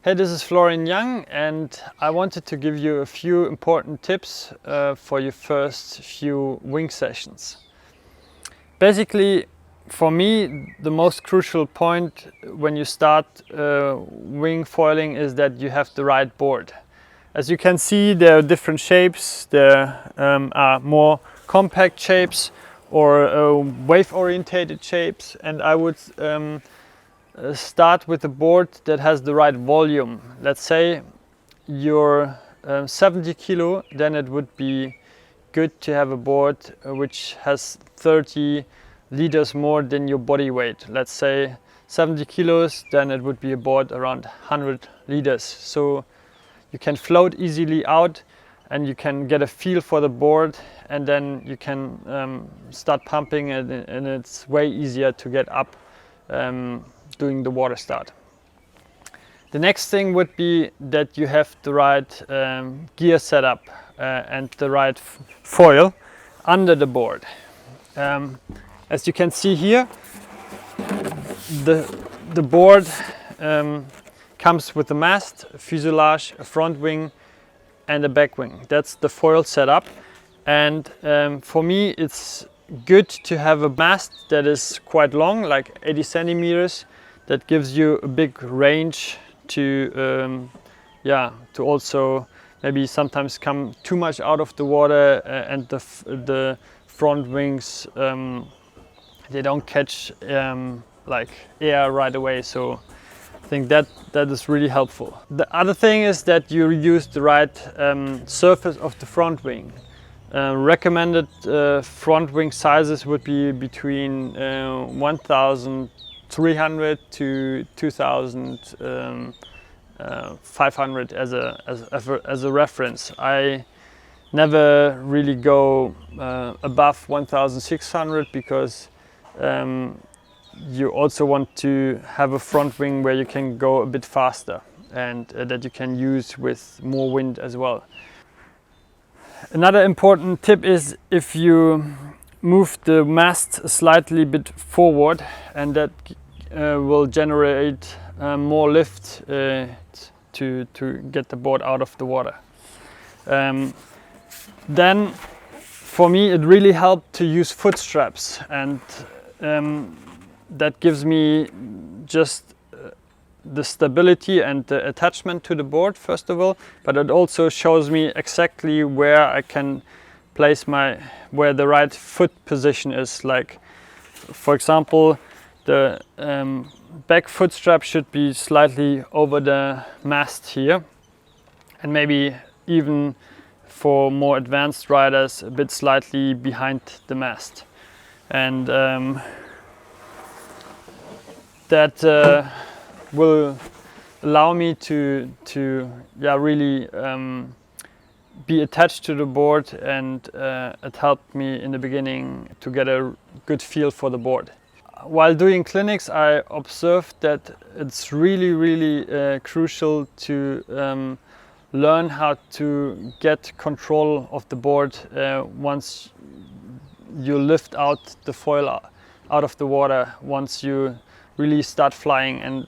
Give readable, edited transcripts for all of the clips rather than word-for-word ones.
Hey, this is Flo Jung, and I wanted to give you a few important tips for your first few wing sessions. Basically, for me, the most crucial point when you start wing foiling is that you have the right board. As you can see, there are different shapes. There are more compact shapes or wave-orientated shapes, and I would start with a board that has the right volume. Let's say you're 70 kilo, then it would be good to have a board which has 30 liters more than your body weight. Let's say 70 kilos, then it would be a board around 100 liters. So you can float easily out and you can get a feel for the board, and then you can start pumping, and it's way easier to get up doing the water start. The next thing would be that you have the right gear setup and the right foil under the board. As you can see here, the board comes with a mast, a fuselage, a front wing and a back wing. That's the foil setup, and for me it's good to have a mast that is quite long, like 80 centimeters. That gives you a big range to also maybe sometimes come too much out of the water, and the front wings they don't catch like air right away. So I think that is really helpful. The other thing is that you use the right surface of the front wing. Recommended front wing sizes would be between 1,300 to 2,500 as a reference. I never really go above 1,600 because you also want to have a front wing where you can go a bit faster, and that you can use with more wind as well. Another important tip is if you move the mast slightly bit forward, and that will generate more lift to get the board out of the water. Then for me it really helped to use foot straps, and that gives me just the stability and the attachment to the board first of all, but it also shows me exactly where I can place where the right foot position is. Like, for example, the back foot strap should be slightly over the mast here, and maybe even for more advanced riders a bit slightly behind the mast, and that will allow me to really be attached to the board, and it helped me in the beginning to get a good feel for the board. While doing clinics, I observed that it's really crucial to learn how to get control of the board once you lift out the foil out of the water, once you really start flying. And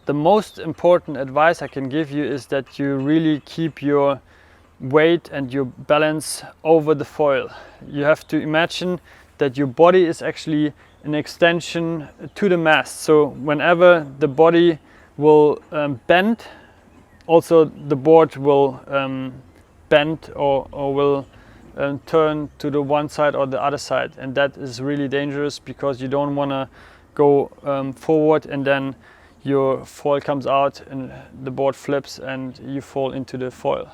the most important advice I can give you is that you really keep your weight and your balance over the foil. You have to imagine that your body is actually an extension to the mast. So whenever the body will bend, also the board will bend or will turn to the one side or the other side. And that is really dangerous, because you don't want to go forward and then your foil comes out and the board flips and you fall into the foil.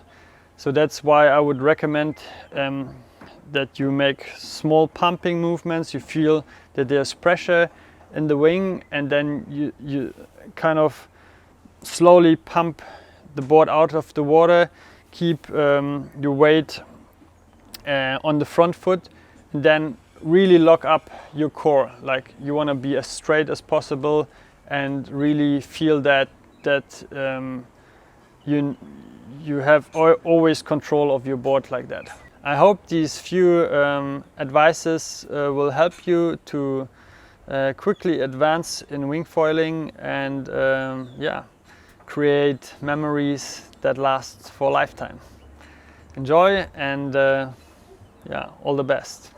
So that's why I would recommend that you make small pumping movements. You feel that there's pressure in the wing, and then you kind of slowly pump the board out of the water. Keep your weight on the front foot, and then really lock up your core. Like, you want to be as straight as possible and really feel that you have always control of your board like that. I hope these few advices will help you to quickly advance in wing foiling, and create memories that last for a lifetime. Enjoy, and yeah, all the best.